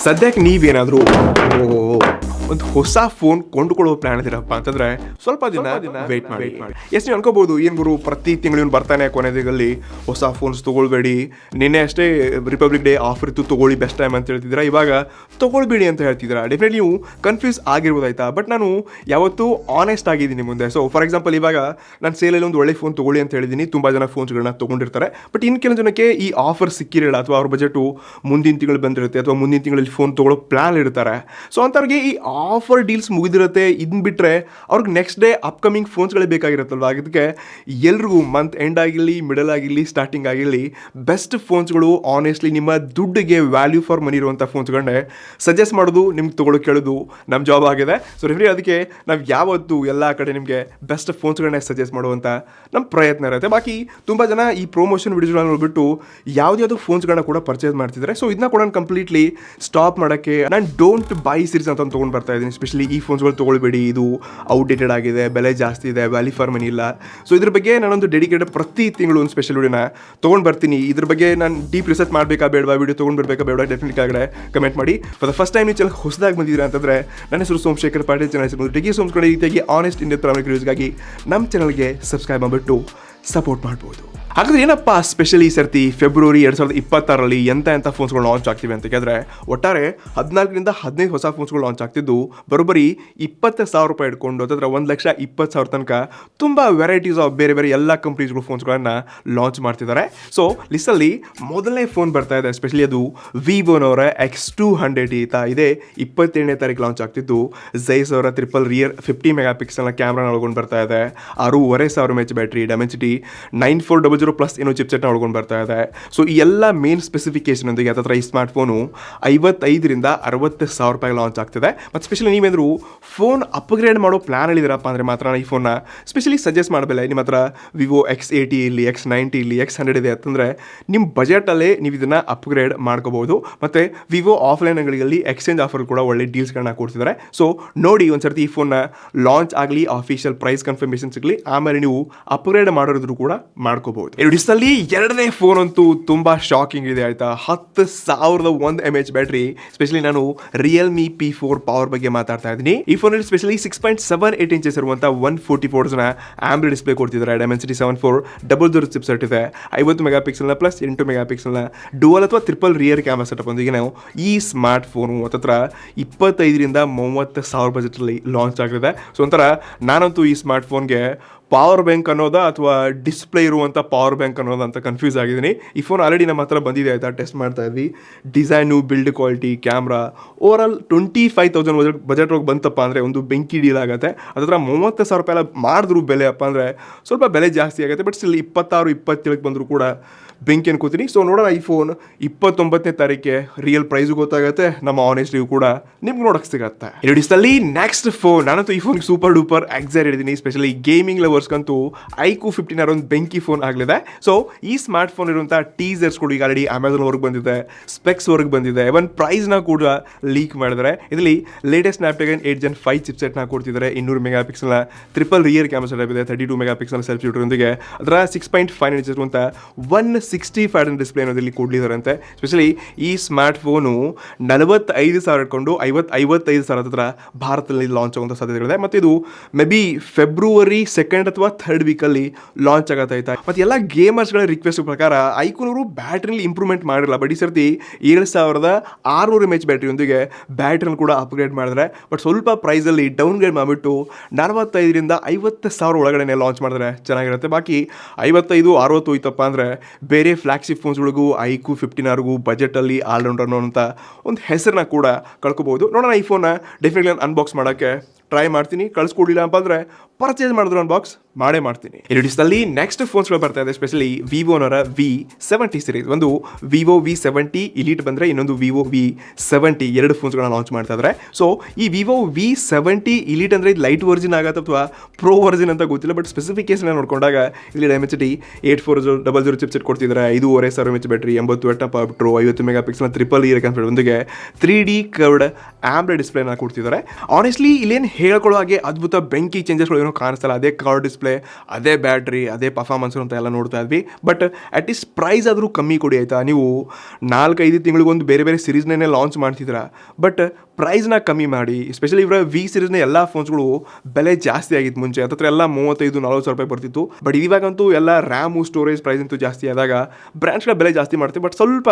ಸದ್ಯಕ್ಕೆ ನೀವೇನಾದರೂ ಒಂದು ಹೊಸ ಫೋನ್ ಕೊಂಡುಕೊಳ್ಳೋ ಪ್ಲಾನ್ ಇದ್ದೀರಪ್ಪ ಅಂತಂದ್ರೆ ಸ್ವಲ್ಪ ದಿನ ವೇಟ್ ಮಾಡಿ. ಎಷ್ಟು ನೀವು ಅನ್ಕೋಬಹುದು, ಏನು ಗುರು ಪ್ರತಿ ತಿಂಗಳು ಬರ್ತಾನೆ ಕೊನೆಯಲ್ಲಿ ಹೊಸ ಫೋನ್ಸ್ ತೊಗೊಳ್ಬೇಡಿ, ನಿನ್ನೆ ಅಷ್ಟೇ ರಿಪಬ್ಲಿಕ್ ಡೇ ಆಫರ್ ಇತ್ತು ತೊಗೊಳ್ಳಿ ಬೆಸ್ಟ್ ಟೈಮ್ ಅಂತ ಹೇಳ್ತಿದ್ದೀರಾ, ಇವಾಗ ತೊಗೊಳ್ಬೇಡಿ ಅಂತ ಹೇಳ್ತಿದ್ದೀರಾ. ಡೆಫಿನೆಟ್ಲಿ ನೀವು ಕನ್ಫ್ಯೂಸ್ ಆಗಿರ್ಬೋದಾಯ್ತಾ. ಬಟ್ ನಾನು ಯಾವತ್ತೂ ಆನೆಸ್ಟ್ ಆಗಿದ್ದೀನಿ ಮುಂದೆ. ಸೊ ಫಾರ್ ಎಕ್ಸಾಂಪಲ್, ಇವಾಗ ನಾನು ಸೇಲಲ್ಲಿ ಒಂದು ಒಳ್ಳೆ ಫೋನ್ ತೊಗೊಳ್ಳಿ ಅಂತ ಹೇಳಿದ್ದೀನಿ. ತುಂಬ ಜನ ಫೋನ್ಸ್ಗಳನ್ನ ತೊಗೊಂಡಿರ್ತಾರೆ. ಬಟ್ ಇನ್ನು ಕೆಲವು ಜನಕ್ಕೆ ಈ ಆಫರ್ ಸಿಕ್ಕಿರಲ್ಲ, ಅಥವಾ ಅವ್ರ ಬಜೆಟು ಮುಂದಿನ ತಿಂಗಳು ಬಂದಿರುತ್ತೆ, ಅಥವಾ ಮುಂದಿನ ತಿಂಗಳಲ್ಲಿ ಫೋನ್ ತೊಗೊಳ್ಳೋ ಪ್ಲಾನ್ ಇರ್ತಾರೆ. ಸೊ ಅಂಥವ್ರಿಗೆ ಈ ಆಫರ್ ಡೀಲ್ಸ್ ಮುಗಿದಿರುತ್ತೆ. ಇದನ್ನ ಬಿಟ್ಟರೆ ಅವ್ರಿಗೆ ನೆಕ್ಸ್ಟ್ ಡೇ ಅಪ್ಕಮಿಂಗ್ ಫೋನ್ಸ್ಗಳೇ ಬೇಕಾಗಿರುತ್ತಲ್ವ. ಅದಕ್ಕೆ ಎಲ್ರಿಗೂ ಮಂತ್ ಎಂಡ್ ಆಗಿರಲಿ, ಮಿಡಲ್ ಆಗಿರಲಿ, ಸ್ಟಾರ್ಟಿಂಗ್ ಆಗಿರಲಿ, ಬೆಸ್ಟ್ ಫೋನ್ಸ್ಗಳು ಆನೆಸ್ಟ್ಲಿ ನಿಮ್ಮ ದುಡ್ಡಿಗೆ ವ್ಯಾಲ್ಯೂ ಫಾರ್ ಮನಿ ಇರುವಂಥ ಫೋನ್ಸ್ಗಳನ್ನೇ ಸಜೆಸ್ಟ್ ಮಾಡೋದು, ನಿಮ್ಗೆ ತೊಗೊಳ್ಳೋ ಕೇಳೋದು ನಮ್ಮ ಜಾಬ್ ಆಗಿದೆ. ಸೊ ಡೆಫಿನೆಟ್ಲಿ ಅದಕ್ಕೆ ನಾವು ಯಾವತ್ತೂ ಎಲ್ಲ ಕಡೆ ನಿಮಗೆ ಬೆಸ್ಟ್ ಫೋನ್ಸ್ಗಳನ್ನೇ ಸಜೆಸ್ಟ್ ಮಾಡುವಂಥ ನಮ್ಮ ಪ್ರಯತ್ನ ಇರುತ್ತೆ. ಬಾಕಿ ತುಂಬ ಜನ ಈ ಪ್ರಮೋಷನ್ ವಿಡಿಯೋಗಳನ್ನ ನೋಡ್ಬಿಟ್ಟು ಯಾವುದ್ಯಾವುದೋ ಫೋನ್ಸ್ಗಳನ್ನ ಕೂಡ ಪರ್ಚೇಸ್ ಮಾಡ್ತಿದ್ದಾರೆ. ಸೊ ಇದನ್ನ ಕೂಡ ನಾನು ಕಂಪ್ಲೀಟ್ಲಿ ಸ್ಟಾಪ್ ಮಾಡೋಕ್ಕೆ ನಾನು ಡೋಂಟ್ ಬೈ ಸೀರೀಸ್ ಅಂತ ತೊಗೊಂಡು ಬರ್ತಾ ಇದ್ದೀನಿ. ಸ್ಪೆಷಲಿ ಈ ಫೋನ್ಸ್ಗಳು ತೊಗೊಳ್ಬೇಡಿ, ಇದು ಔಟ್ಡೇಟೆಡ್ ಆಗಿದೆ, ಬೆಲೆ ಜಾಸ್ತಿ ಇದೆ, ವ್ಯಾಲ್ಯೂ ಫಾರ್ ಮನಿ ಇಲ್ಲ. ಸೊ ಇದ್ರ ಬಗ್ಗೆ ನಾನೊಂದು ಡೆಡಿಕೇಟೆಡ್ ಪ್ರತಿ ತಿಂಗಳು ಒಂದು ಸ್ಪೆಷಲ್ ವಿಡಿಯೋನ ತೊಗೊಂಡು ಬರ್ತೀನಿ. ಇದ್ರ ಬಗ್ಗೆ ನಾನು ಡೀಪ್ ರಿಸರ್ಚ್ ಮಾಡಬೇಕಾ ಬೇಡವಾ, ವಿಡಿಯೋ ತೊಗೊಂಡು ಬರಬೇಕಾ ಬೇಡ, ಡೆಫಿನೆಟ್ಲಿ ಆಗಡೆ ಕಮೆಂಟ್ ಮಾಡಿ. ಫಾರ್ ದ ಫಸ್ಟ್ ಟೈಮ್ ನೀವು ಚಾನಲ್ ಹೊಸದಾಗಿ ಬಂದಿದ್ದೀರಾ ಅಂತಂದರೆ, ನನ್ನ ಹೆಸರು ಸೋಮಶೇಖರ್ ಪಾಟೀಲ್. ಚಾನಲ್ ಹೆಸರು ಡಿಗಿ ಸೋಮ್ಸ್ಕೊಂಡು ಈ ರೀತಿಯಾಗಿ ಆನೆಸ್ಟ್ ಇಂಡಿಯನ್ ಪ್ರಾಮಾಣಿಕ ರಿವ್ಯೂಸ್ಗಾಗಿ ನಮ್ಮ ಚಾನಲ್ಗೆ ಸಬ್ಸ್ಕ್ರೈಬ್ ಮಾಡಿಬಿಟ್ಟು ಸಪೋರ್ಟ್ ಮಾಡ್ಬೋದು. ಹಾಗಾದ್ರೆ ಏನಪ್ಪ ಸ್ಪೆಷಲ್ ಈ ಸರ್ತಿ ಫೆಬ್ರವರಿ 2026 ಎಂಥ ಫೋನ್ಸ್ಗಳು ಲಾಂಚ್ ಆಗ್ತಿವೆ ಅಂತ ಕೇಳಿದ್ರೆ, ಒಟ್ಟಾರೆ 14ರಿಂದ 15 ಹೊಸ ಫೋನ್ಸ್ಗಳು ಲಾಂಚ್ ಆಗ್ತಿದ್ದು ಬರೋಬ್ಬರಿ 20,000 ರೂಪಾಯಿ ಇಟ್ಕೊಂಡು ಅಥವಾ 1,20,000 ತನಕ ತುಂಬ ವೆರೈಟೀಸ್ ಆಫ್ ಬೇರೆ ಬೇರೆ ಎಲ್ಲ ಕಂಪ್ನೀಸ್ಗಳು ಫೋನ್ಸ್ಗಳನ್ನು ಲಾಂಚ್ ಮಾಡ್ತಿದ್ದಾರೆ. ಸೊ ಲಿಸ್ಟಲ್ಲಿ ಮೊದಲನೇ ಫೋನ್ ಬರ್ತಾ ಇದೆ, ಎಸ್ಪೆಷಲಿ ಅದು ವಿವೋನವರ X200 ಇದೆ. 27ನೇ ತಾರೀಕು ಲಾಂಚ್ ಆಗ್ತಿದ್ದು ಝೈಸ್ ಅವರ ಟ್ರಿಪಲ್ ರಿಯರ್ 50 ಮೆಗಾ ಪಿಕ್ಸೆಲ್ನ ಕ್ಯಾಮ್ರಾನ ಒಳಗೊಂಡು ಬರ್ತಾ ಇದೆ. 6,500 mAh ಬ್ಯಾಟ್ರಿ, ಡೈಮೆನ್ಸಿಟಿ 9400+ ಏನೋ ಚಿಪ್ಸೆಟ್ನ ಒಳಗೊಂಡು ಬರ್ತಾ ಇದೆ. ಸೊ ಈ ಎಲ್ಲ ಮೇನ್ ಸ್ಪೆಸಿಫಿಕೇಶನ್ ಒಂದಿಗೆ ಅಥವಾ ಈ ಸ್ಮಾರ್ಟ್ ಫೋನು 55ರಿಂದ 60,000 ರೂಪಾಯಿ ಲಾಂಚ್ ಆಗ್ತಿದೆ. ಮತ್ತು ಸ್ಪೆಷಲಿ ನೀವೇಂದ್ರು ಫೋನ್ ಅಪ್ಗ್ರೇಡ್ ಮಾಡೋ ಪ್ಲಾನ್ ಹೇಳಿದಿರಪ್ಪ ಅಂದರೆ ಮಾತ್ರ ನಾನು ಈ ಫೋನ್ನ ಸ್ಪೆಷಲಿ ಸಜೆಸ್ಟ್ ಮಾಡಬಲ್ಲ. ನಿಮ್ಮ ಹತ್ರ ವಿವೋ X80 ಇಲ್ಲಿ, X90 ಇಲ್ಲಿ, X100 ಇದೆ ಅಂತಂದರೆ ನಿಮ್ಮ ಬಜೆಟಲ್ಲೇ ನೀವು ಇದನ್ನು ಅಪ್ಗ್ರೇಡ್ ಮಾಡ್ಕೋಬಹುದು. ಮತ್ತು ವಿವೋ ಆಫ್ಲೈನ್ ಅಂಗಡಿಗಳಲ್ಲಿ ಎಕ್ಸ್ಚೇಂಜ್ ಆಫರ್ ಕೂಡ ಒಳ್ಳೆ ಡೀಲ್ಸ್ಗಳನ್ನ ಕೊಡ್ತಿದ್ದಾರೆ. ಸೊ ನೋಡಿ ಒಂದ್ಸರ್ತಿ ಈ ಫೋನ್ನ ಲಾಂಚ್ ಆಗಲಿ, ಆಫಿಷಿಯಲ್ ಪ್ರೈಸ್ ಕನ್ಫರ್ಮೇಷನ್ ಸಿಗಲಿ, ಆಮೇಲೆ ನೀವು ಅಪ್ಗ್ರೇಡ್ ಮಾಡೋರಿದ್ರು ಕೂಡ ಮಾಡ್ಕೋಬಹುದು. ಡಿಸ್ನಲ್ಲಿ ಎರಡನೇ ಫೋನ್ ಅಂತೂ ತುಂಬ ಶಾಕಿಂಗ್ ಇದೆ ಆಯ್ತಾ. 10,001 mAh ಬ್ಯಾಟ್ರಿ. ಸ್ಪೆಷಲಿ ನಾನು ರಿಯಲ್ಮಿ P4 ಪವರ್ ಬಗ್ಗೆ ಮಾತಾಡ್ತಾ ಇದ್ದೀನಿ. ಈ ಫೋನಲ್ಲಿ ಸ್ಪೆಷಲಿ 6.78 ಇಂಚಸ್ ಇರುವಂಥ 144 ಆಂಬ್ರಿ ಡಿಸ್ಪ್ಲೇ ಕೊಡ್ತಿದ್ದಾರೆ. ಡೈಮೆನ್ಸಿಟಿ 7400 ಚಿಪ್ಸೆಟ್ ಇದೆ. 50 ಮೆಗಾ ಪಿಕ್ಸೆಲ್ನ ಪ್ಲಸ್ 8 ಮೆಗಾ ಪಿಕ್ಸೆಲ್ನ ಡುವಲ್ ಅಥವಾ ಟ್ರಿಪಲ್ ರಿಯರ್ ಕ್ಯಾಮ್ರಾ ಸೆಟಪ್ ಒಂದಿಗೆ ನಾವು ಈ ಸ್ಮಾರ್ಟ್ ಫೋನು ಹತ್ತತ್ರ 25ರಿಂದ 30,000 ಬಜೆಟಲ್ಲಿ ಲಾಂಚ್ ಆಗಿದೆ. ಸೊ ಒಂಥರ ನಾನಂತೂ ಈ ಸ್ಮಾರ್ಟ್ ಫೋನ್ಗೆ ಪವರ್ ಬ್ಯಾಂಕ್ ಅನ್ನೋದಾ ಅಥವಾ ಡಿಸ್ಪ್ಲೇ ಇರುವಂಥ ಪವರ್ ಬ್ಯಾಂಕ್ ಅನ್ನೋದು ಅಂತ ಕನ್ಫ್ಯೂಸ್ ಆಗಿದ್ದೀನಿ. ಈ ಫೋನ್ ಆಲ್ರೆಡಿ ನಮ್ಮ ಹತ್ರ ಬಂದಿದೆ ಆಯಿತಾ, ಟೆಸ್ಟ್ ಮಾಡ್ತಾ ಇದ್ವಿ. Design, build quality, camera over all 25,000 budget ಹೋಗಿ ಬಂತಪ್ಪ ಅಂದರೆ ಒಂದು ಬೆಂಕಿ ಡೀಲ್ ಆಗುತ್ತೆ. ಅದರ 30,000 ರೂಪಾಯಿ ಎಲ್ಲ ಮಾಡಿದ್ರು ಬೆಲೆ ಅಪ್ಪ ಅಂದರೆ ಸ್ವಲ್ಪ ಬೆಲೆ ಜಾಸ್ತಿ ಆಗುತ್ತೆ. ಬಟ್ ಸ್ಟಿಲ್ 26-27 ಬಂದರೂ ಕೂಡ ಬೆಂಕಿ ಅನ್ಕೋತೀನಿ. ಸೊ ನೋಡೋಣ, ಈ ಫೋನ್ 29ನೇ ತಾರೀಕಿಗೆ ರಿಯಲ್ ಪ್ರೈಸು ಗೊತ್ತಾಗುತ್ತೆ, ನಮ್ಮ ಆನೆಸ್ಟ್ ರಿವ್ಯೂ ಕೂಡ ನಿಮ್ಗೆ ನೋಡೋಕ್ಕೆ ಸಿಗುತ್ತೆ. ಡಿಸ್ನಲ್ಲಿ ನೆಕ್ಸ್ಟ್ ಫೋನ್, ನಾನಂತೂ ಈ ಫೋನ್ಗೆ ಸೂಪರ್ ಡೂಪರ್ ಎಕ್ಸೈಟ್ ಇದ್ದೀನಿ. ಸ್ಪೆಷಲಿ ಗೇಮಿಂಗ್ ಲವರ್ಸ್ಗಂತೂ iQOO 15 ಒಂದು ಬೆಂಕಿ ಫೋನ್ ಆಗಲಿದೆ. ಸೊ ಈ ಸ್ಮಾರ್ಟ್ ಫೋನ್ ಇರುವಂಥ ಟೀಸರ್ಸ್ಗಳು ಈಗ ಆಲ್ರೆಡಿ ಅಮೆಝಾನ್ವರೆಗೆ ಬಂದಿದೆ, ಸ್ಪೆಕ್ಸ್ವರೆಗೆ ಬಂದಿದೆ, ಇವನ್ ಪ್ರೈಸ್ನ ಕೂಡ ಲೀಕ್ ಮಾಡಿದ್ದಾರೆ. ಇದರಲ್ಲಿ ಲೇಟೆಸ್ಟ್ ಸ್ನ್ಯಾಪ್ಡ್ರ್ಯಾಗನ್ 8 Gen 5 ಚಿಪ್ಸೆಟ್ನ ಕೊಡ್ತಿದ್ದಾರೆ. 200 ಮೆಗಾ ಪಿಕ್ಸೆಲ್ನ ಟ್ರಿಪಲ್ ರಿಯರ್ ಕ್ಯಾಮ್ರಾ ಸೆಟಪ್ ಇದೆ. 32 ಮೆಗಾ ಪಿಕ್ಸೆಲ್ ಸೆಲ್ಫಿ ಶೂಟರ್ನೊಂದಿಗೆ ಅದರ 6.5 ಇಂಚಸ್ ಇರುವಂಥ 165 ಡಿಸ್ಪ್ಲೇ ಅನ್ನೋದಲ್ಲಿ ಕೊಡಲಿದ್ದಾರಂತೆ. ಸ್ಪೆಷಲಿ ಈ ಸ್ಮಾರ್ಟ್ ಫೋನು 45,000 ಇಟ್ಕೊಂಡು 55,000 ಹತ್ರ ಭಾರತದಲ್ಲಿ ಲಾಂಚ್ ಆಗುವಂಥ ಸಾಧ್ಯತೆಗಳಿದೆ. ಮತ್ತು ಇದು ಮೇ ಬಿ ಫೆಬ್ರವರಿ 2nd ಅಥವಾ 3rd ವೀಕಲ್ಲಿ ಲಾಂಚ್ ಆಗತ್ತೈತಾ. ಮತ್ತು ಎಲ್ಲ ಗೇಮರ್ಸ್ಗಳ ರಿಕ್ವೆಸ್ಟ್ ಪ್ರಕಾರ iQOO ಬ್ಯಾಟ್ರಿಲಿ ಇಂಪ್ರೂವ್ಮೆಂಟ್ ಮಾಡಿರಲ್ಲ. ಬಟ್ ಈ ಸರ್ತಿ 7,600 mAh ಬ್ಯಾಟ್ರಿಯೊಂದಿಗೆ ಬ್ಯಾಟ್ರಿನ ಕೂಡ ಅಪ್ಗ್ರೇಡ್ ಮಾಡಿದ್ರೆ. ಬಟ್ ಸ್ವಲ್ಪ ಪ್ರೈಸಲ್ಲಿ ಡೌನ್ಗ್ರೇಡ್ ಮಾಡಿಬಿಟ್ಟು 45ರಿಂದ 50,000 ಒಳಗಡೆ ಲಾಂಚ್ ಮಾಡಿದ್ರೆ ಚೆನ್ನಾಗಿರುತ್ತೆ. ಬಾಕಿ 55-60 ಹೋಯ್ತಪ್ಪ ಅಂದರೆ ಬೇರೆ ಫ್ಲಾಗ್ಶಿಪ್ ಫೋನ್ಸ್ಗಳಿಗೂ iQOO 15 ಬಜೆಟಲ್ಲಿ ಆಲ್ರೌಂಡರ್ ಅನ್ನೋಂಥ ಒಂದು ಹೆಸರನ್ನ ಕೂಡ ಕಳ್ಕೊಬೋದು. ನೋಡೋಣ, ಈ ಫೋನ್ನ ಡೆಫಿನೆಟ್ಲಿ ಅನ್ಬಾಕ್ಸ್ ಮಾಡೋಕ್ಕೆ ಟ್ರೈ ಮಾಡ್ತೀನಿ. ಕಳಿಸ್ಕೊಡಿಲ್ಲ ಅಂತಂದರೆ ಪರ್ಚೇಸ್ ಮಾಡಿದ್ರು ಅನ್ಬಾಕ್ಸ್ ಮಾಡೇ ಮಾಡ್ತೀನಿ. ಡಿಸ್ನಲ್ಲಿ ನೆಕ್ಸ್ಟ್ ಫೋನ್ಸ್ಗಳು ಬರ್ತಾ ಇದೆ. ಸ್ಪೆಷಲಿ ವಿವೋನವರ V70 ಸೀರೀಸ್. ಒಂದು ವಿವೋ V70 ಇಲೀಟ್ ಬಂದರೆ, ಇನ್ನೊಂದು ವಿವೋ V70 ಎರಡು ಫೋನ್ಸ್ಗಳನ್ನ ಲಾಂಚ್ ಮಾಡ್ತಾ ಇದ್ದಾರೆ. ಸೊ ಈ ವಿವೋ V70 ಇಲೀಟ್ ಅಂದರೆ ಇದು ಲೈಟ್ ವರ್ಜಿನ್ ಆಗುತ್ತೆ ಅಥವಾ ಪ್ರೋ ವರ್ಜಿನ್ ಅಂತ ಗೊತ್ತಿಲ್ಲ. ಬಟ್ ಸ್ಪೆಸಿಫಿಕೇಶನ್ ನೋಡ್ಕೊಂಡಾಗ ಇಲ್ಲಿ ಡೈಮೆನ್ಸಿಟಿ 8400 ಚಿಪ್ಸೆಟ್ ಕೊಡ್ತಿದ್ದಾರೆ. 5,500 mAh battery, 80 watt power, 50 mega ಪಿಕ್ಸೆಲ್ನ ಟ್ರಿಪಲ್ ಇಯರ್ ಕ್ಯಾಮ್ರಾ ಒಂದಿಗೆ 3D ಕರ್ವ್ಡ್ ಆಮ್ರೆ ಡಿಸ್ಪ್ಲೇನ ಕೊಡ್ತಿದ್ದಾರೆ. ಆನೆಸ್ಟ್ಲಿ ಇಲ್ಲೇನು ಹೇಳ್ಕೊಳ್ಳೋ ಹಾಗೆ ಅದ್ಭುತ ಬೆಂಕಿ ಚೇಂಜಸ್ಗಳು ಏನೋ ಕಾಣಿಸ್ತಲ್ಲ. ಅದೇ ಕರ್ವ್ ಡಿಸ್ಪ್ಲೇ, ಅದೇ ಬ್ಯಾಟ್ರಿ, ಅದೇ ಪರ್ಫಾರ್ಮೆನ್ಸ್ ಅಂತ ಎಲ್ಲ ನೋಡ್ತಾ ಇದ್ವಿ. ಬಟ್ ಅಟ್ಲೀಸ್ಟ್ ಪ್ರೈಸ್ ಆದರೂ ಕಮ್ಮಿ ಕೊಡಿ ಆಯಿತಾ. ನೀವು 4-5 ತಿಂಗಳಿಗೊಂದು ಬೇರೆ ಬೇರೆ ಸೀರೀಸ್ನೇ ಲಾಂಚ್ ಮಾಡ್ತಿದ್ದೀರಾ, ಬಟ್ ಪ್ರೈಸ್ನ ಕಮ್ಮಿ ಮಾಡಿ. ಎಸ್ಪೆಷಲಿ ಇವರ ವಿ ಸೀರೀಸ್ನ ಎಲ್ಲ ಫೋನ್ಸ್ಗಳು ಬೆಲೆ ಜಾಸ್ತಿ ಆಗಿತ್ತು ಮುಂಚೆ. ಹತ್ತಿರ ಎಲ್ಲ 35-40 ಸಾವಿರ ರೂಪಾಯಿ ಬರ್ತಿತ್ತು. ಬಟ್ ಇವಾಗಂತೂ ಎಲ್ಲ ರ್ಯಾಮು ಸ್ಟೋರೇಜ್ ಪ್ರೈಸ್ ಅಂತೂ ಜಾಸ್ತಿ ಆದಾಗ ಬ್ರ್ಯಾಂಡ್ಸ್ಗಳ ಬೆಲೆ ಜಾಸ್ತಿ ಮಾಡ್ತೀವಿ. ಬಟ್ ಸ್ವಲ್ಪ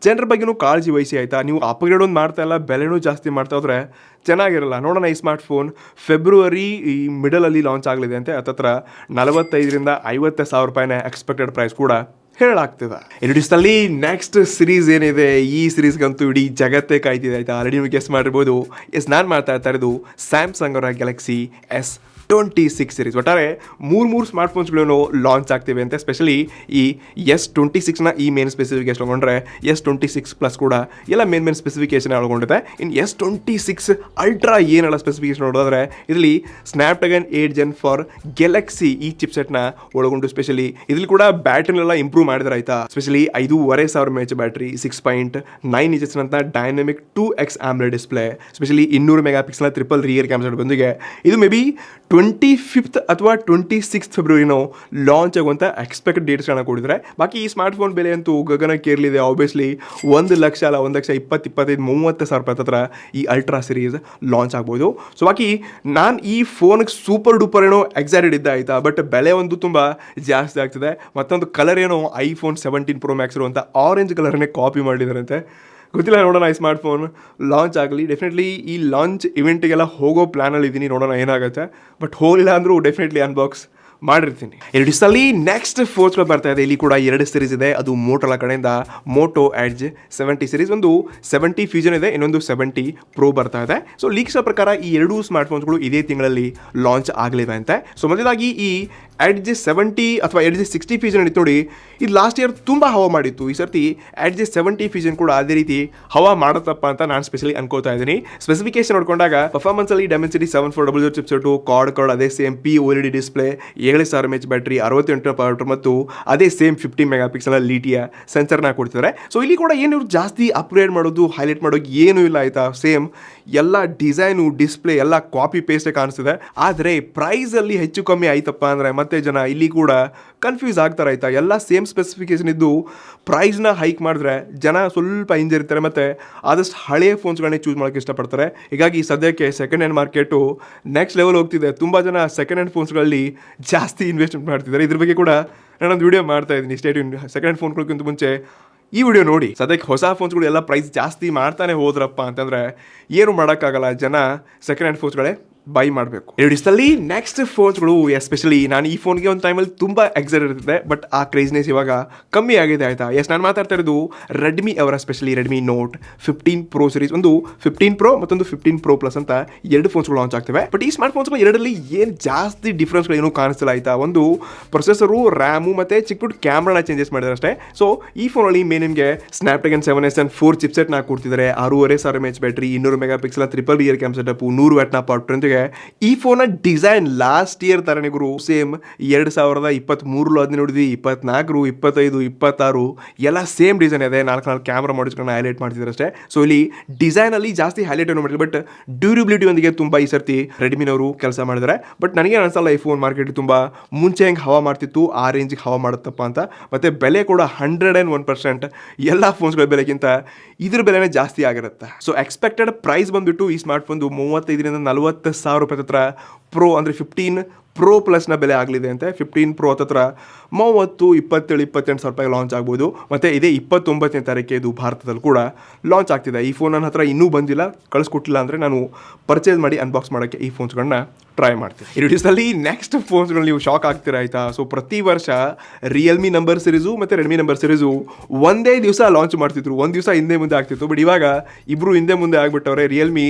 ಜನರ ಬಗ್ಗೆನೂ ಕಾಳಜಿ ವಹಿಸಿ ಆಯಿತಾ. ನೀವು ಅಪ್ಗ್ರೇಡ್ ಒಂದು ಮಾಡ್ತಾ ಇಲ್ಲ, ಬೆಲೆನೂ ಜಾಸ್ತಿ ಮಾಡ್ತಾ ಹೋದ್ರೆ ಚೆನ್ನಾಗಿರಲ್ಲ. ನೋಡೋಣ, ಈ ಸ್ಮಾರ್ಟ್ ಫೋನ್ ಫೆಬ್ರವರಿ ಈ ಮಿಡಲಲ್ಲಿ ಲಾಂಚ್ ಆಗಲಿದೆ ಅಂತೆ. ಹತ್ತಿರ 45,000-50,000 ರೂಪಾಯಿನ ಎಕ್ಸ್ಪೆಕ್ಟೆಡ್ ಪ್ರೈಸ್ ಕೂಡ ಹೇಳಾಗ್ತದೆ. ಇನ್ನು ದಿವಸದಲ್ಲಿ ನೆಕ್ಸ್ಟ್ ಸಿರೀಸ್ ಏನಿದೆ, ಈ ಸಿರೀಸ್ಗಂತೂ ಇಡೀ ಜಗತ್ತೇ ಕಾಯ್ತಿದೆ ಆಯಿತಾ. ಆಲ್ರೆಡಿ ನೀವು ಗೆಸ್ ಮಾಡಿರ್ಬೋದು. ನಾನು ಮಾತಾಡ್ತಾ ಇರೋದು ಸ್ಯಾಮ್ಸಂಗ್ ಅವರ ಗ್ಯಾಲಕ್ಸಿ S26 ಸೀರೀಸ್. ಒಟ್ಟಾರೆ ಮೂರು ಸ್ಮಾರ್ಟ್ ಫೋನ್ಸ್ಗಳೇನು ಲಾಂಚ್ ಆಗ್ತಿವೆ ಅಂತ. ಎಸ್ಪೆಷಲಿ ಈ S26ನ ಈ ಮೇನ್ ಸ್ಪೆಸಿಫಿಕೇಶನ್ ಒಳಗೊಂಡ್ರೆ S26 ಪ್ಲಸ್ ಕೂಡ ಎಲ್ಲ ಮೇನ್ ಸ್ಪೆಸಿಫಿಕೇಶನ್ ಒಳಗೊಂಡಿದೆ. ಇನ್ನು S26 ಅಲ್ಟ್ರಾ ಏನೆಲ್ಲ ಸ್ಪೆಸಿಫಿಕೇಶನ್ ನೋಡೋದಾದ್ರೆ ಇದರಲ್ಲಿ ಸ್ನ್ಯಾಪ್ಡ್ರ್ಯಾಗನ್ 8 Gen ಫಾರ್ ಗ್ಯಾಲಕ್ಸಿ ಈ ಚಿಪ್ಸೆಟ್ನ ಒಳಗೊಂಡು ಸ್ಪೆಷಲಿ ಇದರಲ್ಲಿ ಕೂಡ ಬ್ಯಾಟ್ರಿನೆಲ್ಲ ಇಂಪ್ರೂವ್ ಮಾಡಿದ್ರೆ ಆಯ್ತಾ. ಸ್ಪೆಷಲಿ 5,500 mAh ಬ್ಯಾಟ್ರಿ, 6.9 inches ಅಂತ dynamic 2x AMOLED display, specially 200 megapixel triple rear camera ಬಂದಿಗೆ ಇದು ಮೇ ಬಿ 25th ಅಥವಾ 26th ಫೆಬ್ರವರಿನೋ ಲಾಂಚ್ ಆಗುವಂಥ ಎಕ್ಸ್ಪೆಕ್ಟೆಡ್ ಡೇಟ್ಸ್ಗಳನ್ನ ಕೊಡಿದ್ರೆ. ಬಾಕಿ ಈ ಸ್ಮಾರ್ಟ್ ಫೋನ್ ಬೆಲೆ ಅಂತೂ ಗಗನಕ್ಕೇರಲಿದೆ. ಆಬ್ವಿಯಸ್ಲಿ 1,25,30,000 ಸಾವಿರ ರೂಪಾಯಿ ಹತ್ರ ಈ ಅಲ್ಟ್ರಾ ಸಿರೀಸ್ ಲಾಂಚ್ ಆಗ್ಬೋದು. ಸೊ ಬಾಕಿ ನಾನು ಈ ಫೋನ್ಗೆ ಸೂಪರ್ ಡೂಪರ್ ಏನೋ ಎಕ್ಸೈಟೆಡ್ ಇದ್ದ ಆಯಿತಾ. ಬಟ್ ಬೆಲೆ ಒಂದು ತುಂಬ ಜಾಸ್ತಿ ಆಗ್ತಿದೆ. ಮತ್ತೊಂದು ಕಲರ್ ಏನೋ iPhone 17 Pro Max ಇರುವಂಥ ಆರೆಂಜ್ ಕಲರ್ನೇ ಕಾಪಿ ಮಾಡಿದಾರಂತೆ. ಗೊತ್ತಿಲ್ಲ, ನೋಡೋಣ ಈ ಸ್ಮಾರ್ಟ್ ಫೋನ್ ಲಾಂಚ್ ಆಗಲಿ. ಡೆಫಿನೆಟ್ಲಿ ಈ ಲಾಂಚ್ ಇವೆಂಟಿಗೆಲ್ಲ ಹೋಗೋ ಪ್ಲ್ಯಾನಲ್ಲಿ ಇದ್ದೀನಿ, ನೋಡೋಣ ಏನಾಗುತ್ತೆ. ಬಟ್ ಹೋಲಿಲ್ಲ ಅಂದರೂ ಡೆಫಿನೆಟ್ಲಿ ಅನ್ಬಾಕ್ಸ್ ಮಾಡಿರ್ತೀನಿ. 2 ದಿವಸದಲ್ಲಿ ನೆಕ್ಸ್ಟ್ ಫೋನ್ಸ್ಗಳು ಬರ್ತಾ ಇದೆ. ಇಲ್ಲಿ ಕೂಡ 2 ಸೀರೀಸ್ ಇದೆ. ಅದು ಮೋಟೋಲಾ ಕಡೆಯಿಂದ ಮೋಟೋ ಎಡ್ಜ್ 70 ಸೀರೀಸ್, ಒಂದು 70 ಫ್ಯೂಷನ್ ಇದೆ, ಇನ್ನೊಂದು 70 Pro ಬರ್ತಾ ಇದೆ. ಸೊ ಲೀಕ್ಸ್ ಪ್ರಕಾರ ಈ 2 ಸ್ಮಾರ್ಟ್ ಫೋನ್ಸ್ಗಳು ಇದೇ ತಿಂಗಳಲ್ಲಿ ಲಾಂಚ್ ಆಗಲಿವೆ ಅಂತೆ. ಸೊ ಮೊದಲಾಗಿ ಈ ಎಡ್ಜ್ 70 ಅಥವಾ ಎಡ್ಜ್ 60 ಫ್ಯೂಷನ್ ಇತ್ತು ನೋಡಿ, ಇದು ಲಾಸ್ಟ್ ಇಯರ್ ತುಂಬ ಹವಾ ಮಾಡಿತ್ತು. ಈ ಸರ್ತಿ ಎಡ್ಜ್ 70 ಫ್ಯೂಷನ್ ಕೂಡ ಅದೇ ರೀತಿ ಹವಾ ಮಾಡುತ್ತಪ್ಪ ಅಂತ ನಾನು ಸ್ಪೆಷಲಿ ಅನ್ಕೋತಾ ಇದ್ದೀನಿ. ಸ್ಪೆಸಿಫಿಕೇಶನ್ ನೋಡ್ಕೊಂಡಾಗ ಪರ್ಫಾರ್ಮೆನ್ಸಲ್ಲಿ Dimensity 7400 ಚಿಪ್ಸೆಟು, ಕಾರ್ಡ್ ಅದೇ same OLED display, 7,000 mAh battery, 68 power ಮತ್ತು ಅದೇ ಸೇಮ್ 50 ಮೆಗಾಪಿಕ್ಸೆಲ್ ಲಿಟಿಯ ಸೆನ್ಸರ್ನ ಕೊಡ್ತಿದ್ದಾರೆ. ಸೊ ಇಲ್ಲಿ ಕೂಡ ಏನು ಜಾಸ್ತಿ ಅಪ್ಗ್ರೇಡ್ ಮಾಡೋದು, ಹೈಲೈಟ್ ಮಾಡೋದು ಏನೂ ಇಲ್ಲ ಆಯಿತಾ. ಸೇಮ್ ಎಲ್ಲ ಡಿಸೈನು, ಡಿಸ್ಪ್ಲೇ ಎಲ್ಲ ಕಾಪಿ ಪೇಸ್ಟೇ ಕಾಣಿಸ್ತಿದೆ. ಆದರೆ ಪ್ರೈಸಲ್ಲಿ ಹೆಚ್ಚು ಕಮ್ಮಿ ಆಯ್ತಪ್ಪ ಅಂದರೆ ಮತ್ತೆ ಜನ ಇಲ್ಲಿ ಕೂಡ ಕನ್ಫ್ಯೂಸ್ ಆಗ್ತಾರೆ ಆಯಿತಾ. ಎಲ್ಲ ಸೇಮ್ ಸ್ಪೆಸಿಫಿಕೇಶನ್ ಇದ್ದು ಪ್ರೈಸ್ನ ಹೈಕ್ ಮಾಡಿದ್ರೆ ಜನ ಸ್ವಲ್ಪ ಹಿಂಜರಿತಾರೆ, ಮತ್ತು ಆದಷ್ಟು ಹಳೆಯ ಫೋನ್ಸ್ಗಳನ್ನೇ ಚೂಸ್ ಮಾಡೋಕ್ಕೆ ಇಷ್ಟಪಡ್ತಾರೆ. ಹೀಗಾಗಿ ಸದ್ಯಕ್ಕೆ second hand market next level ಹೋಗ್ತಿದೆ. ತುಂಬ ಜನ ಸೆಕೆಂಡ್ ಹ್ಯಾಂಡ್ ಫೋನ್ಸ್ಗಳಲ್ಲಿ ಜಾಸ್ತಿ ಇನ್ವೆಸ್ಟ್ಮೆಂಟ್ ಮಾಡ್ತಿದ್ದಾರೆ. ಇದ್ರ ಬಗ್ಗೆ ಕೂಡ ನಾನೊಂದು ವಿಡಿಯೋ ಮಾಡ್ತಾ ಇದ್ದೀನಿ. ಸೆಕೆಂಡ್ ಹ್ಯಾಂಡ್ ಫೋನ್ಗಳಿಗಿಂತ ಮುಂಚೆ ಈ ವಿಡಿಯೋ ನೋಡಿ. ಸದ್ಯಕ್ಕೆ ಹೊಸ ಫೋನ್ಸ್ಗಳು ಎಲ್ಲ ಪ್ರೈಸ್ ಜಾಸ್ತಿ ಮಾಡ್ತಾನೆ ಹೋದ್ರಪ್ಪ ಅಂತಂದರೆ ಏನು ಮಾಡೋಕ್ಕಾಗಲ್ಲ. ಜನ ಸೆಕೆಂಡ್ ಹ್ಯಾಂಡ್ ಫೋನ್ಸ್ಗಳೇ ಬೈ ಮಾಡಬೇಕು. 2 ದಿವಸದಲ್ಲಿ ನೆಕ್ಸ್ಟ್ ಫೋನ್ಸ್ಗಳು, ಎಸ್ಪೆಷಲಿ ನಾನು ಈ ಫೋನ್ಗೆ ಒಂದು ಟೈಮಲ್ಲಿ ತುಂಬ ಎಕ್ಸೈಟೆಡ್ ಇರ್ತಿದೆ. ಬಟ್ ಆ ಕ್ರೇಜ್ನೆಸ್ ಇವಾಗ ಕಮ್ಮಿ ಆಗಿದೆ ಆಯಿತಾ. ನಾನು ಮಾತಾಡ್ತಾ ಇರೋದು ರೆಡ್ಮಿ ಅವರ specially Redmi note 15 Pro series. ಒಂದು 15 Pro ಮತ್ತೊಂದು 15 Pro Plus ಅಂತ 2 ಫೋನ್ಸ್ಗಳು ಲಾಂಚ್ ಆಗ್ತವೆ. ಬಟ್ ಈ ಸ್ಮಾರ್ಟ್ ಫೋನ್ಸ್ಗಳು ಎರಡರಲ್ಲಿ ಏನು ಜಾಸ್ತಿ ಡಿಫ್ರೆನ್ಸ್ಗಳು ಏನೂ ಕಾಣಿಸ್ತಿಲ್ಲ ಆಯಿತಾ. ಒಂದು ಪ್ರೊಸೆಸರು, ರ್ಯಾಮು ಮತ್ತು ಚಿಕ್ಕ ಕ್ಯಾಮ್ರಾನ ಚೇಂಜಸ್ ಮಾಡಿದ್ದಾರೆ ಅಷ್ಟೇ. ಸೊ ಈ ಫೋನಲ್ಲಿ ನಿಮಗೆ ಸ್ನ್ಯಾಪ್ಡ್ರ್ಯಾಗನ್ 7S4 ಚಿಪ್ಸೆಟ್ನ ಕೊಡ್ತಿದ್ದಾರೆ, 6,500 mAh battery, 200 megapixel triple rear cam setup, 100 ವ್ಯಾಟ್ನ ಪವರ್ ಜೊತೆಗೆ ಈ ಫೋನ್ನ ಡಿಸೈನ್ ಲಾಸ್ಟ್ ಇಯರ್ ಥರನೇ ಗುರು. ಸೇಮ್ 2023 ನೋಡಿದ್ವಿ, 24, 25, 26 ಎಲ್ಲ ಸೇಮ್ ಡಿಸೈನ್ ಇದೆ. 4 ಕ್ಯಾಮ್ರಾ ಮಾಡಿಸ್ಕೊಂಡು ಹೈಲೈಟ್ ಮಾಡ್ತಿದ್ದಾರೆ ಅಷ್ಟೇ. ಸೊ ಇಲ್ಲಿ ಡಿಸೈನಲ್ಲಿ ಜಾಸ್ತಿ ಹೈಲೈಟ್ ಏನು ಮಾಡಿಲ್ಲ, ಬಟ್ ಡ್ಯೂರಿಬಿಲಿಟಿ ಒಂದಿಗೆ ತುಂಬ ಈ ಸರ್ತಿ ರೆಡ್ಮಿನವರು ಕೆಲಸ ಮಾಡಿದ್ದಾರೆ. ಬಟ್ ನನಗೆ ಅನಿಸಲ್ಲ ಈ ಫೋನ್ ಮಾರ್ಕೆಟ್ ತುಂಬ ಮುಂಚೆ ಹೆಂಗೆ ಹವಾ ಮಾಡ್ತಿತ್ತು ಆ ರೇಂಜಿಗೆ ಹವಾ ಮಾಡುತ್ತಪ್ಪ ಅಂತ. ಮತ್ತು ಬೆಲೆ ಕೂಡ 101% ಎಲ್ಲ ಫೋನ್ಸ್ಗಳ ಬೆಲೆಗಿಂತ ಇದ್ರ ಬೆಲೆನೇ ಜಾಸ್ತಿ ಆಗಿರುತ್ತೆ. ಸೊ ಎಕ್ಸ್ಪೆಕ್ಟೆಡ್ ಪ್ರೈಸ್ ಬಂದುಬಿಟ್ಟು ಈ ಸ್ಮಾರ್ಟ್ ಫೋನ್ದು 35,000-40,000 ರೂಪಾಯಿ ಹತ್ರ ಪ್ರೋ ಅಂದರೆ 15 Pro Plusನ ಬೆಲೆ ಆಗಲಿದೆ ಅಂತೆ. 15 Pro ಹತ್ರ 27,000-28,000 ರೂಪಾಯಿಗೆ ಲಾಂಚ್ ಆಗ್ಬೋದು. ಮತ್ತು ಇದೇ 29ನೇ ತಾರೀಕು ಇದು ಭಾರತದಲ್ಲಿ ಕೂಡ ಲಾಂಚ್ ಆಗ್ತಿದೆ. ಈ ಫೋನ್ ನನ್ನ ಹತ್ರ ಇನ್ನೂ ಬಂದಿಲ್ಲ, ಕಳಿಸ್ಕೊಟ್ಟಿಲ್ಲ ಅಂದರೆ ನಾನು ಪರ್ಚೇಸ್ ಮಾಡಿ ಅನ್ಬಾಕ್ಸ್ ಮಾಡೋಕ್ಕೆ ಈ ಫೋನ್ಸ್ಗಳನ್ನ ಟ್ರೈ ಮಾಡ್ತೀನಿ. ಈ ವಿಡಿಯೋಸಲ್ಲಿ ನೆಕ್ಸ್ಟ್ ಫೋನ್ಸ್ಗಳು ನೀವು ಶಾಕ್ ಆಗ್ತೀರಾ ಆಯಿತಾ. ಸೊ ಪ್ರತಿ ವರ್ಷ ರಿಯಲ್ಮಿ ನಂಬರ್ ಸೀರೀಸು ಮತ್ತು ರೆಡ್ಮಿ ನಂಬರ್ ಸೀರೀಸು ಒಂದೇ ದಿವಸ ಲಾಂಚ್ ಮಾಡ್ತಿದ್ರು, ಒಂದು ದಿವಸ ಹಿಂದೆ ಮುಂದೆ ಆಗ್ತಿತ್ತು. ಬಟ್ ಇವಾಗ ಇಬ್ಬರು ಹಿಂದೆ ಮುಂದೆ ಆಗಿಬಿಟ್ಟವ್ರೆ. ರಿಯಲ್ಮಿ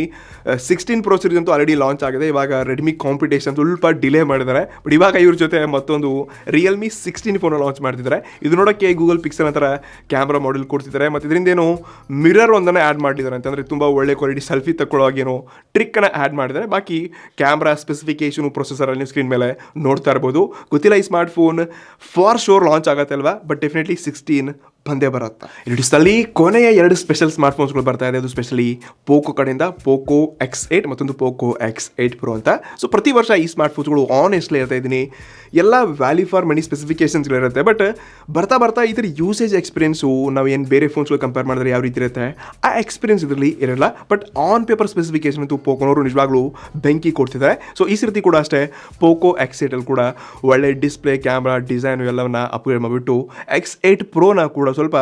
16 Pro ಸೀರೀಸ್ ಅಂತೂ ಆಲ್ರೆಡಿ ಲಾಂಚ್ ಆಗಿದೆ. ಇವಾಗ ರೆಡ್ಮಿ ಕಾಂಪಿಟೇಷನ್ ಸ್ವಲ್ಪ ಡಿಲೇ ಮಾಡಿದ್ದಾರೆ. ಬಟ್ ಇವಾಗ ಇವ್ರ ಜೊತೆ ಮತ್ತೊಂದು ರಿಯಲ್ಮಿ 16 ಫೋನ್ ಲಾಂಚ್ ಮಾಡ್ತಿದ್ದಾರೆ. ಇದು ನೋಡೋಕ್ಕೆ ಗೂಗಲ್ ಪಿಕ್ಸೆಲ್ ಥರ ಕ್ಯಾಮ್ರಾ ಮಾಡೆಲ್ ಕೊಡ್ತಿದ್ದಾರೆ. ಮತ್ತು ಇದರಿಂದ ಏನೋ ಮಿರರ್ ಒಂದನ್ನು ಆ್ಯಡ್ ಮಾಡಿದ್ದಾರೆ ಅಂತಂದರೆ ತುಂಬ ಒಳ್ಳೆ ಕ್ವಾಲಿಟಿ ಸೆಲ್ಫಿ ತಗೊಳ್ಳೋವಾಗೇನೋ ಟ್ರಿಕ್ಕನ್ನು ಆ್ಯಡ್ ಮಾಡಿದ್ದಾರೆ. ಬಾಕಿ ಕ್ಯಾಮ್ರಾ ಸ್ಪೆಸಿಫಿಕೇಶನು ಪ್ರೊಸೆಸರಲ್ಲಿ ಸ್ಕ್ರೀನ್ ಮೇಲೆ ನೋಡ್ತಾ ಇರ್ಬೋದು. ಗೊತ್ತಿಲ್ಲ ಈ smart phone for sure launch ಆಗತ್ತೆ ಅಲ್ವಾ. ಬಟ್ ಡೆಫಿನೆಟ್ಲಿ 16 ಬಂದೇ ಬರುತ್ತೆ. ಇಡಿಸ್ದಲ್ಲಿ ಕೊನೆಯ 2 ಸ್ಪೆಷಲ್ ಸ್ಮಾರ್ಟ್ಫೋನ್ಸ್ಗಳು ಬರ್ತಾ ಇದೆ. ಅದು ಸ್ಪೆಷಲಿ ಪೋಕೋ ಕಡೆಯಿಂದ ಪೋಕೋ X8 ಮತ್ತೊಂದು ಪೋಕೋ X8 Pro ಅಂತ. ಸೊ ಪ್ರತಿ ವರ್ಷ ಈ ಸ್ಮಾರ್ಟ್ಫೋನ್ಸ್ಗಳು ಆನೆಸ್ಟ್ಲಿ ಹೇಳ್ತಾ ಇದ್ದೀನಿ ಎಲ್ಲ ವ್ಯಾಲ್ಯೂ ಫಾರ್ ಮನಿ ಸ್ಪೆಸಿಫಿಕೇಷನ್ಸ್ಗಳಿರುತ್ತೆ. ಬಟ್ ಬರ್ತಾ ಇದರ ಯೂಸೇಜ್ ಎಕ್ಸ್ಪೀರಿಯನ್ಸು ನಾವು ಏನು ಬೇರೆ ಫೋನ್ಸ್ಗಳು ಕಂಪೇರ್ ಮಾಡಿದ್ರೆ ಯಾವ ರೀತಿ ಇರುತ್ತೆ ಆ ಎಕ್ಸ್ಪೀರಿಯನ್ಸ್ ಇದರಲ್ಲಿ ಇರಲ್ಲ. ಬಟ್ ಆನ್ ಪೇಪರ್ ಸ್ಪೆಸಿಫಿಕೇಷನ್ ಅಂತೂ ಪೋಕೋನವರು ನಿಜವಾಗ್ಲೂ ಬೆಂಕಿ ಕೊಡ್ತಿದ್ದಾರೆ. ಸೊ ಈ ಸರ್ತಿ ಕೂಡ ಅಷ್ಟೇ ಪೋಕೋ X8 ಕೂಡ ಒಳ್ಳೆ ಡಿಸ್ಪ್ಲೇ, ಕ್ಯಾಮ್ರಾ, ಡಿಸೈನು ಎಲ್ಲವನ್ನ ಅಪ್ಗ್ರೇಡ್ ಮಾಡಿಬಿಟ್ಟು X8 Proನ ಕೂಡ ಸ್ವಲ್ಪ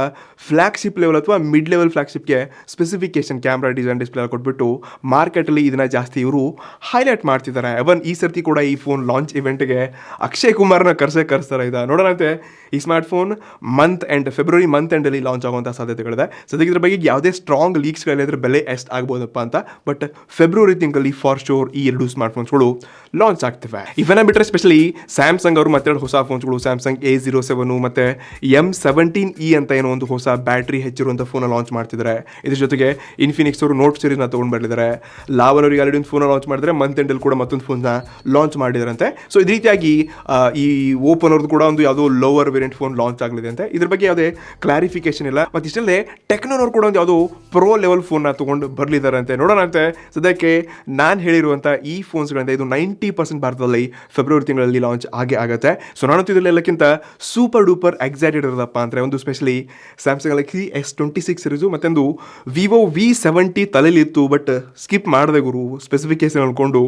ಫ್ಲಾಗ್ಶಿಪ್ ಲೆವೆಲ್ ಅಥವಾ ಮಿಡ್ ಲೆವೆಲ್ ಫ್ಲಾಗ್ಶಿಪ್ಗೆ ಸ್ಪೆಸಿಫಿಕೇಶನ್, ಕ್ಯಾಮ್ರಾ, ಡಿಸೈನ್, ಡಿಸ್ಪ್ಲೇ ಎಲ್ಲ ಕೊಟ್ಬಿಟ್ಟು ಮಾರ್ಕೆಟಲ್ಲಿ ಇದನ್ನು ಜಾಸ್ತಿ ಇವರು ಹೈಲೈಟ್ ಮಾಡ್ತಿದ್ದಾರೆ. ಇವನ್ ಈ ಸರ್ತಿ ಕೂಡ ಈ ಫೋನ್ ಲಾಂಚ್ ಇವೆಂಟ್ಗೆ ಅಕ್ಷಯ್ ಕುಮಾರ್ನ ಕರೆಸ್ತಾರೆ. ನೋಡೋಣಂತೆ ಈ ಸ್ಮಾರ್ಟ್ಫೋನ್ ಫೆಬ್ರವರಿ ಮಂತ್ ಎಂಡಲ್ಲಿ ಲಾಂಚ್ ಆಗುವಂಥ ಸಾಧ್ಯತೆಗಳಿದೆ. ಸದ್ಯಕ್ಕೆ ಇದ್ರ ಬಗ್ಗೆ ಯಾವುದೇ ಸ್ಟ್ರಾಂಗ್ ಲೀಕ್ಸ್ಗಳಿದ್ರೆ ಬೆಲೆ ಎಷ್ಟು ಆಗ್ಬೋದಪ್ಪ ಅಂತ. ಬಟ್ ಫೆಬ್ರವರಿ ತಿಂಗಳಲ್ಲಿ ಫಾರ್ ಶೋರ್ ಈ 2 ಸ್ಮಾರ್ಟ್ಫೋನ್ಸ್ಗಳು ಲಾಂಚ್ ಆಗ್ತಿವೆ. ಇವನ್ನ ಬಿಟ್ಟರೆ ಸ್ಪೆಷಲಿ ಸ್ಯಾಮ್ಸಂಗ್ ಅವರು ಮತ್ತೆರಡು ಹೊಸ ಫೋನ್ಸ್ಗಳು ಸ್ಯಾಮ್ಸಂಗ್ A07 ಮತ್ತು M17E ಅಂತ ಏನೋ ಒಂದು ಹೊಸ ಬ್ಯಾಟ್ರಿ ಹೆಚ್ಚಿರುವಂಥ ಫೋನ್ ಲಾಂಚ್ ಮಾಡ್ತಿದ್ದಾರೆ. ಇದ್ರ ಜೊತೆಗೆ ಇನ್ಫಿನಿಕ್ಸ್ ಅವರು ನೋಟ್ ಸೀರೀಸ್ನ ತೊಗೊಂಡು ಬಂದಿದ್ದಾರೆ. ಲಾವಲ್ ಅವರಿಗೆ ಆಲ್ರೆಡಿ ಒಂದು ಫೋನ್ ಲಾಂಚ್ ಮಾಡಿದ್ರೆ ಮಂತ್ ಎಂಡಲ್ಲಿ ಕೂಡ ಮತ್ತೊಂದು ಫೋನ್ನ ಲಾಂಚ್ ಮಾಡಿದಾರಂತೆ. ಸೊ ಇದೇ ರೀತಿಯಾಗಿ ಈ ಓಪನ್ ಅವ್ರದ್ದು ಕೂಡ ಒಂದು ಯಾವುದೋ ಲೋವರ್ ವೇರಿಯಂಟ್ ಫೋನ್ ಲಾಂಚ್ ಆಗಲಿದೆ ಅಂತ. ಇದ್ರ ಬಗ್ಗೆ ಯಾವುದೇ ಕ್ಲಾರಿಫಿಕೇಶನ್ ಇಲ್ಲ. ಮತ್ತು ಇಷ್ಟಲ್ಲೇ ಟೆಕ್ನೋನವ್ರು ಕೂಡ ಒಂದು ಯಾವುದೋ ಪ್ರೋ ಲೆವೆಲ್ ಫೋನ್ನ ತೊಗೊಂಡು ಬರಲಿದ್ದಾರೆ ಅಂತೆ. ನೋಡೋಣಂತೆ. ಸದ್ಯಕ್ಕೆ ನಾನು ಹೇಳಿರುವಂಥ ಈ ಫೋನ್ಸ್ಗಳಿಂದ ಇದು 90% ಭಾರತದಲ್ಲಿ ಫೆಬ್ರವರಿ ತಿಂಗಳಲ್ಲಿ ಲಾಂಚ್ ಆಗುತ್ತೆ. ಸೊ ನಾನಂತೂ ಇದರಲ್ಲಿ ಎಲ್ಲಕ್ಕಿಂತ ಸೂಪರ್ ಡೂಪರ್ ಎಕ್ಸೈಟೆಡ್ ಇರೋದಪ್ಪ ಅಂದರೆ ಒಂದು specially Samsung Galaxy S26 series ಮತ್ತೊಂದು ವಿವೋ V70 ತಲೆಯಲ್ಲಿತ್ತು. ಬಟ್ ಸ್ಕಿಪ್ ಮಾಡಿದೆ ಗುರು, ಸ್ಪೆಸಿಫಿಕೇಶನ್ ಅನ್ಕೊಂಡು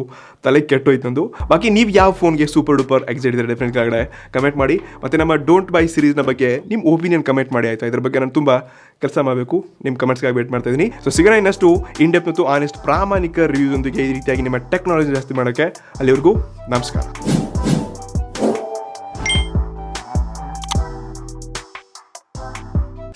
ತಲೆ ಕೆಟ್ಟೋಯ್ತಂದು. ಬಾಕಿ ನೀವು ಯಾವ ಫೋನ್ಗೆ ಸೂಪರ್ ಡೂಪರ್ ಎಕ್ಸೈಟ್ ಇದ್ದಾರೆ ಡೆಫಿನೆಟ್ ಆಗಡೆ ಕಮೆಂಟ್ ಮಾಡಿ. ಮತ್ತು ನಮ್ಮ ಡೋಂಟ್ ಬೈ ಸೀರೀಸ್ನ ಬಗ್ಗೆ ನಿಮ್ಮ ಒಪಿನಿಯನ್ ಕಮೆಂಟ್ ಮಾಡಿ ಆಯಿತಾ. ಇದ್ರ ಬಗ್ಗೆ ನಾನು ತುಂಬ ಕೆಲಸ ಮಾಡಬೇಕು. ನಿಮ್ಮ ಕಮೆಂಟ್ಸ್ಗಾಗಿ ವೇಟ್ ಮಾಡ್ತಾ ಇದ್ದೀನಿ. ಸೊ ಸಿಗೋಣ ಇನ್ನಷ್ಟು ಇನ್ ಡೆಪ್ತ್ ಮತ್ತು ಆನೆಸ್ಟ್ ಪ್ರಾಮಾಣಿಕ ರಿವ್ಯೂಸ್ ಒಂದಿಗೆ ಈ ರೀತಿಯಾಗಿ ನಿಮ್ಮ ಟೆಕ್ನಾಲಜಿ ಜಾಸ್ತಿ ಮಾಡೋಕ್ಕೆ. ಅಲ್ಲಿವರೆಗೂ ನಮಸ್ಕಾರ.